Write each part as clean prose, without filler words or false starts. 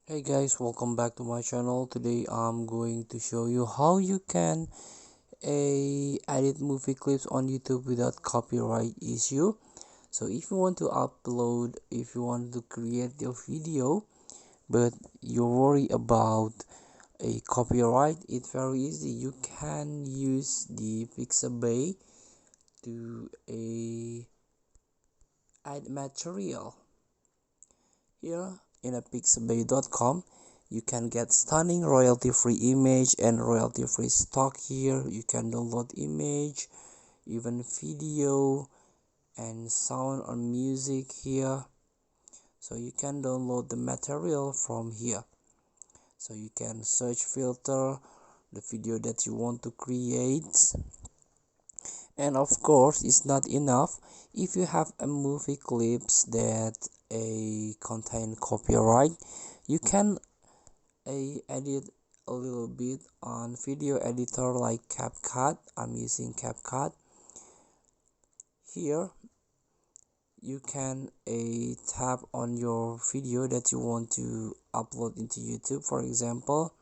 Hey guys, welcome back to my channel. Today I'm going to show you how you can edit movie clips on YouTube without copyright issue. So if you want to upload, if you want to create your video, but you're worried about a copyright, it's very easy. You can use the Pixabay to add material. Here in a pixabay.com you can get stunning royalty-free image and royalty-free stock. Here you can download image, even video and sound or music here. So you can download the material from here. So you can search, filter the video that you want to create. And of course it's not enough. If you have a movie clips that contain copyright, you can edit a little bit on video editor like CapCut. I'm using CapCut. Here you can tap on your video that you want to upload into YouTube, for example.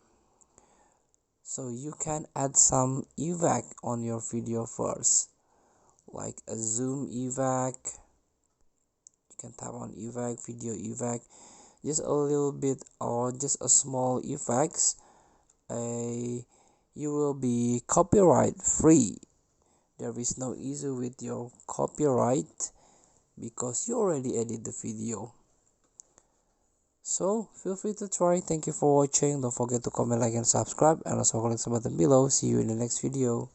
So you can add some effect on your video first, like a zoom effect. You can tap on effect, video effect, just a little bit or just a small effects. You will be copyright free. There is no issue with your copyright because you already edit the video. So feel free to try. Thank you for watching. Don't forget to comment, like and subscribe, and also click the button below. See you in the next video.